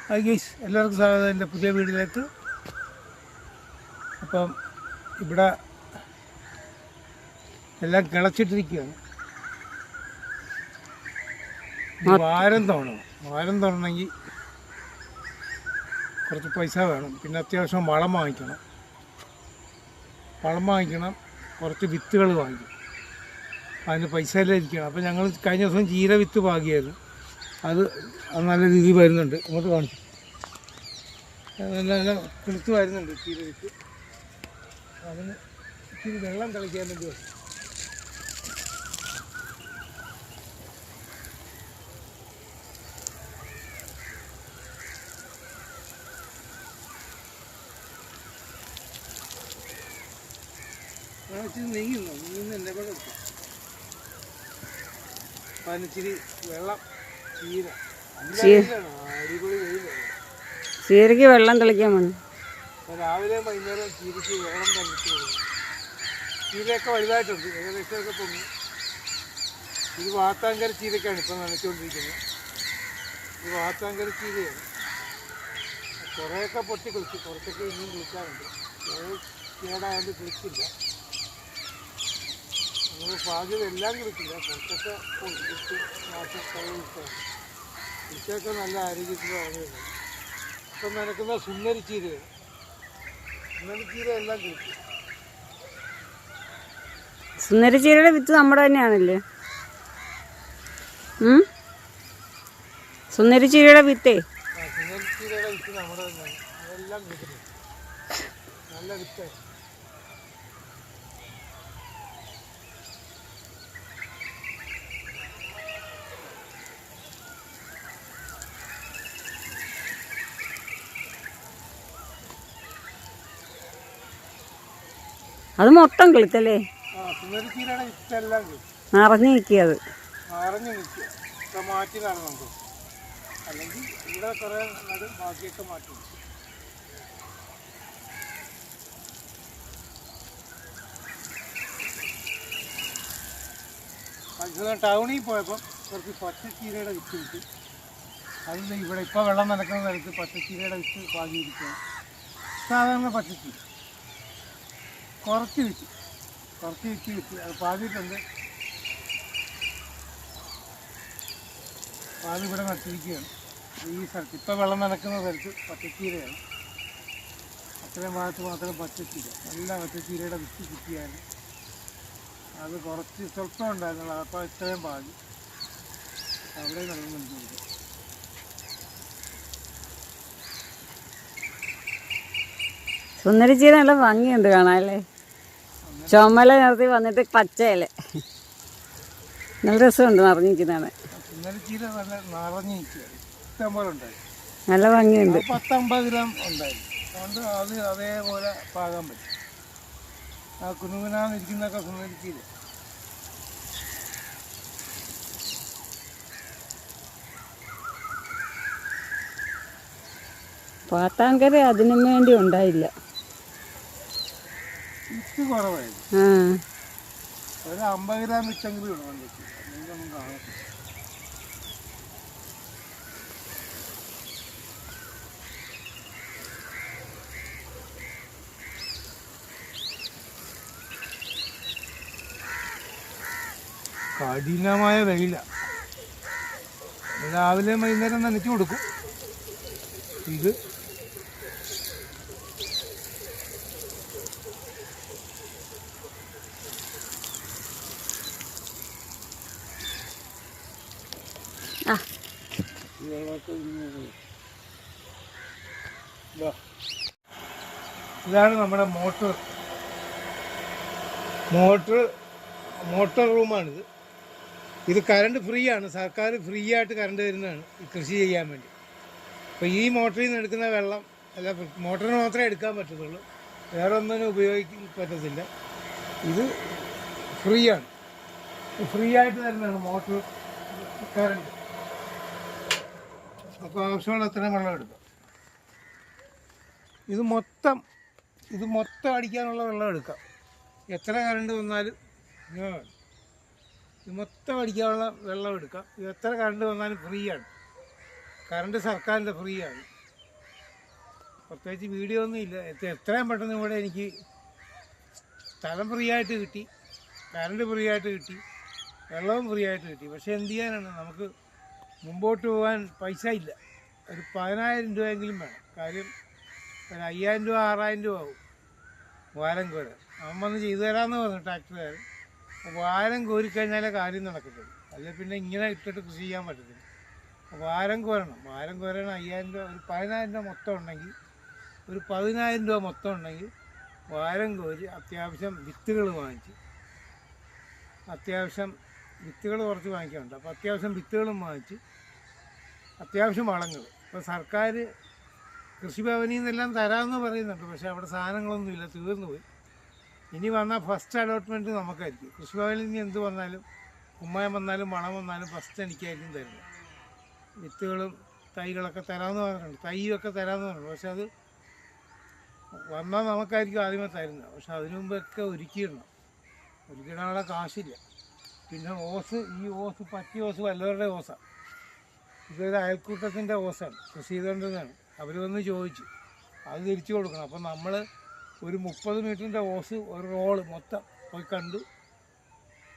Hi guys, എല്ലാവർക്കും സ്വാഗതം എൻ്റെ പുതിയ വീട്ടിലേക്ക്. അപ്പം ഇവിടെ എല്ലാം കിളച്ചിട്ടിരിക്കുകയാണ്. വാരം തോന്നണമെങ്കിൽ കുറച്ച് പൈസ വേണം. പിന്നെ അത്യാവശ്യം വളം വാങ്ങിക്കണം, കുറച്ച് വിത്തുകൾ വാങ്ങിക്കും. അതിന് പൈസ എല്ലാം ഇരിക്കണം. അപ്പോൾ ഞങ്ങൾ കഴിഞ്ഞ ദിവസം ചീര വിത്ത് പാകിയായിരുന്നു. അത് നല്ല രീതിയിൽ വരുന്നുണ്ട്. അങ്ങോട്ട് കാണിച്ചു, നല്ല കിളുത്ത് വരുന്നുണ്ട് ചീര വിത്ത്. അതിന് ഇത്തിരി വെള്ളം തളിക്കാൻ വേണ്ടി വരും. ഇച്ചിരി നെയ്യുന്ന എൻ്റെ കൂടെ വെക്കും. അപ്പം അതിനിച്ചിരി വെള്ളം ചീര അടിപൊളി വെയിലാണ്. ചീരയ്ക്ക് വെള്ളം തളിക്കാൻ വേണം. രാവിലെ വൈകുന്നേരം ചീരയ്ക്ക് വെള്ളം തളിച്ച് കൊടുക്കും. ചീരയൊക്കെ വലുതായിട്ടുണ്ട്, ഏകദേശമൊക്കെ പൊങ്ങി. ഇത് വാത്താങ്കര ചീരക്കാണ് ഇപ്പം നനച്ചുകൊണ്ടിരിക്കുന്നത്. ഇത് വാത്താങ്കര ചീരയാണ്. കുറേയൊക്കെ പൊട്ടി കുളിച്ചു, കുറച്ചൊക്കെ ഇനിയും കുളിക്കാറുണ്ട്. കേടായതുകൊണ്ട് കുളിച്ചില്ല. നമ്മൾ പാചകം എല്ലാം കുളിക്കില്ല, കുറച്ചൊക്കെ കുളിച്ച് മാസം കുളിച്ചാണ്. കുളിച്ചൊക്കെ നല്ല ആരോഗ്യത്തിലും ആവുകയുള്ളൂ. ഇപ്പം നനക്കുന്ന സുന്ദരിച്ചീരയാണ്. സുന്ദരിച്ചീര എല്ലാം കുളിക്കും. സുന്ദരിച്ചീരയുടെ വിത്ത് നമ്മുടെ തന്നെയാണല്ലേ? സുന്ദരിച്ചീരയുടെ വിത്തേ? സുന്ദരിച്ചീരയുടെ വിത്ത് നമ്മുടെ തന്നെയാണ്. അതെല്ലാം കുളിക്കുന്നത് നല്ല വിത്താണ്. അത് മൊത്തം കിളുത്തല്ലേ? സുന്ദരിച്ചീരയുടെ വിത്തെല്ലാം നിറഞ്ഞു നിൽക്കുക. അത് നിറഞ്ഞു നിൽക്കുക. ഇപ്പം മാറ്റി നടന്നുണ്ടോ? അല്ലെങ്കിൽ ഇവിടെ കുറേ നടും ബാക്കിയൊക്കെ മാറ്റി. ടൗണിൽ പോയപ്പോൾ കുറച്ച് പച്ചച്ചീരയുടെ വിത്ത് കിട്ടി. അതിൽ ഇവിടെ ഇപ്പോൾ വെള്ളം നനക്കുന്ന സ്ഥലത്ത് പച്ചച്ചീരയുടെ വിത്ത് പാകിയിരിക്കുകയാണ്. സാധാരണ പച്ചച്ചീര കുറച്ച് വിറ്റ് അത് പാകിയിട്ടുണ്ട്. അതിവിടെ നട്ടിരിക്കുകയാണ് ഈ സ്ഥലത്ത്. ഇപ്പോൾ വെള്ളം നനക്കുന്ന സ്ഥലത്ത് പച്ചച്ചീരയാണ്. അത്രയും ഭാഗത്ത് മാത്രം പച്ചച്ചീര, നല്ല പച്ചച്ചീരയുടെ വിത്ത് കിട്ടിയാണ്. അത് കുറച്ച് സ്വല്പം ഉണ്ടായിരുന്നുള്ളൂ. അപ്പോൾ ഇത്രയും പാകി അവിടെ വെള്ളം നനച്ചു. സുന്ദരിച്ചീര നല്ല ഭംഗിയുണ്ട് കാണാനല്ലേ? ചുമല നിറത്തി വന്നിട്ട് പച്ചയല്ലേ, നല്ല രസമുണ്ട് നിറഞ്ഞിരിക്കുന്നതാണ്. സുന്ദരിച്ചീര നല്ല നിറഞ്ഞിരിക്കുക, ഇഷ്ടംപോലെ ഉണ്ടായി. നല്ല ഭംഗിയുണ്ട്. 10-50 ഗ്രാം ഉണ്ടായിരുന്നു. അതുകൊണ്ട് അത് അതേപോലെ പാകാൻ പറ്റും. ആ കുനുകുനാന്നിരിക്കുന്നതൊക്കെ സുന്ദരിച്ചീര. പാത്താങ്കര അതിനും വേണ്ടി ഉണ്ടായില്ല, വിത്ത് കുറവായിരുന്നു. ഒരു 50 ഗ്രാം വിത്തെങ്കിലും ഇടണം. ഒന്നും കാണാം. കഠിനമായ വെയില. രാവിലെ വൈകുന്നേരം നനച്ചു കൊടുക്കും. ഇത് ഇതാണ് നമ്മുടെ മോട്ടോർ റൂമാണിത്. ഇത് കറണ്ട് ഫ്രീ ആണ്. സർക്കാർ ഫ്രീ ആയിട്ട് കറണ്ട് തരുന്നതാണ് ഈ കൃഷി ചെയ്യാൻ വേണ്ടി. അപ്പോൾ ഈ മോട്ടറിൽ നിന്ന് എടുക്കുന്ന വെള്ളം അല്ല, മോട്ടറിന് മാത്രമേ എടുക്കാൻ പറ്റത്തുള്ളൂ, വേറെ ഒന്നിനും ഉപയോഗിക്കാൻ പറ്റത്തില്ല. ഇത് ഫ്രീ ആണ്, ഫ്രീ ആയിട്ട് തരുന്നതാണ് മോട്ടർ കറണ്ട്. അപ്പോൾ ആവശ്യമുള്ള അത്രയും വെള്ളം എടുക്കാം. ഇത് മൊത്തം അടിക്കാനുള്ള വെള്ളം എടുക്കാം. എത്ര കറണ്ട് വന്നാലും ഇത് മൊത്തം അടിക്കാനുള്ള വെള്ളം എടുക്കാം. ഇത് എത്ര കറണ്ട് വന്നാലും ഫ്രീ ആണ്. കറണ്ട് സർക്കാരിൻ്റെ ഫ്രീ ആണ്. പ്രത്യേകിച്ച് വീഡിയോ ഒന്നും ഇല്ല. എത്രയും പെട്ടെന്ന് ഇവിടെ എനിക്ക് സ്ഥലം ഫ്രീ ആയിട്ട് കിട്ടി, കറണ്ട് ഫ്രീ ആയിട്ട് കിട്ടി, വെള്ളവും ഫ്രീ ആയിട്ട് കിട്ടി. പക്ഷേ എന്ത് ചെയ്യാനാണ്, നമുക്ക് മുമ്പോട്ട് പോകാൻ പൈസ ഇല്ല. ഒരു 10,000 രൂപയെങ്കിലും വേണം. കാര്യം ഒരു 5,000 രൂപ 6,000 രൂപ ആവും വാരം കോരാൻ. അവൻ വന്ന് ചെയ്തു തരാമെന്ന് പറഞ്ഞു ട്രാക്ടറുകാരൻ. വാരം കോരിക്കഴിഞ്ഞാലേ കാര്യം നടക്കത്തുള്ളൂ, അല്ലെ പിന്നെ ഇങ്ങനെ ഇട്ടിട്ട് കൃഷി ചെയ്യാൻ പറ്റത്തില്ല. വാരം കോരണം. വാരം കോരാൻ 5,000 രൂപ, ഒരു 10,000 രൂപ മൊത്തം ഉണ്ടെങ്കിൽ, ഒരു 10,000 രൂപ മൊത്തം ഉണ്ടെങ്കിൽ വാരം കോരി അത്യാവശ്യം വിത്തുകൾ വാങ്ങിച്ച്, അത്യാവശ്യം വിത്തുകൾ കുറച്ച് വാങ്ങിക്കാനുണ്ട്. അപ്പോൾ അത്യാവശ്യം വിത്തുകളും വാങ്ങിച്ച്, അത്യാവശ്യം വളങ്ങൾ. ഇപ്പോൾ സർക്കാർ കൃഷിഭവനിൽ നിന്നെല്ലാം തരാമെന്ന് പറയുന്നുണ്ട്. പക്ഷേ അവിടെ സാധനങ്ങളൊന്നുമില്ല, തീർന്നു പോയി. ഇനി വന്നാൽ ഫസ്റ്റ് അലോട്ട്മെൻറ്റ് നമുക്കായിരിക്കും. കൃഷിഭവനിൽ നിന്ന് എന്ത് വന്നാലും, കുമ്മായം വന്നാലും വളം വന്നാലും ഫസ്റ്റ് എനിക്കായിരിക്കും തരുന്നത്. വിത്തുകളും തൈകളൊക്കെ തരാമെന്ന് പറഞ്ഞിട്ടുണ്ട്, തൈയൊക്കെ തരാമെന്ന് പറഞ്ഞു. പക്ഷെ അത് വന്നാൽ നമുക്കായിരിക്കും ആദ്യമേ തരുന്നത്. പക്ഷെ അതിനു മുമ്പൊക്കെ ഒരുക്കിയിടാനുള്ള കാശില്ല. പിന്നെ ഓസ്, ഈ ഓസ് പറ്റിയ ഓസ് വല്ലവരുടെ ഓസാണ്. ഇതൊരു അയൽക്കൂട്ടത്തിൻ്റെ ഓസാണ്, കൃഷി ചെയ്തുകൊണ്ടിരുന്നതാണ്. അവർ വന്ന് ചോദിച്ചു, അത് തിരിച്ചു കൊടുക്കണം. അപ്പം നമ്മൾ ഒരു 30 മീറ്ററിൻ്റെ ഓസ് ഒരു റോള് മൊത്തം പോയി കണ്ടു.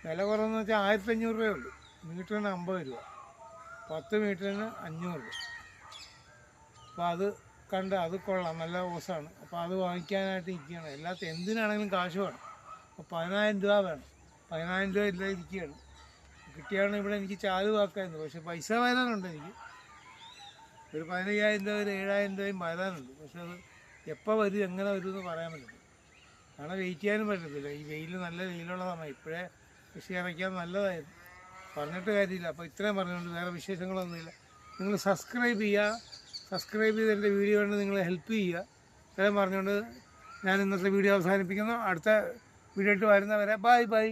വില കുറവെന്ന് വെച്ചാൽ 1,500 രൂപയേ ഉള്ളൂ. മീറ്ററിന് 50 രൂപ, 10 മീറ്ററിന് 500 രൂപ. അപ്പോൾ അത് കണ്ട്, അത് കൊള്ളാം, നല്ല ഓസാണ്. അപ്പോൾ അത് വാങ്ങിക്കാനായിട്ട് ഇരിക്കുകയാണ്. എന്തിനാണെങ്കിലും കാശ് വേണം. അപ്പോൾ 10,000 രൂപ വേണം. 10,000 രൂപ ഇല്ല ഇരിക്കുകയാണ്. കിട്ടിയാണ് ഇവിടെ എനിക്ക് ചാല് വാക്കായിരുന്നു. പക്ഷേ പൈസ വരാനുണ്ട് എനിക്ക്. ഒരു 15,000 രൂപ, ഒരു 7,000 രൂപയും വരാനുണ്ട്. പക്ഷെ അത് എപ്പോൾ വരും, എങ്ങനെ വരും എന്ന് പറയാൻ പറ്റില്ല. കാരണം വെയിറ്റ് ചെയ്യാനും പറ്റത്തില്ല. ഈ വെയിൽ, നല്ല വെയിലുള്ള സമയം. ഇപ്പോഴേ കൃഷി ഇറക്കാൻ നല്ലതായിരുന്നു, പറഞ്ഞിട്ട് കാര്യമില്ല. അപ്പോൾ ഇത്രയും പറഞ്ഞുകൊണ്ട് വേറെ വിശേഷങ്ങളൊന്നുമില്ല. നിങ്ങൾ സബ്സ്ക്രൈബ് ചെയ്ത് എൻ്റെ വീഡിയോ കണ്ട് നിങ്ങൾ ഹെൽപ്പ് ചെയ്യുക. ഇത്രയും പറഞ്ഞുകൊണ്ട് ഞാൻ ഇന്നത്തെ വീഡിയോ അവസാനിപ്പിക്കുന്നു. അടുത്ത വീഡിയോ ആയിട്ട് വരുന്നവരെ ബൈ.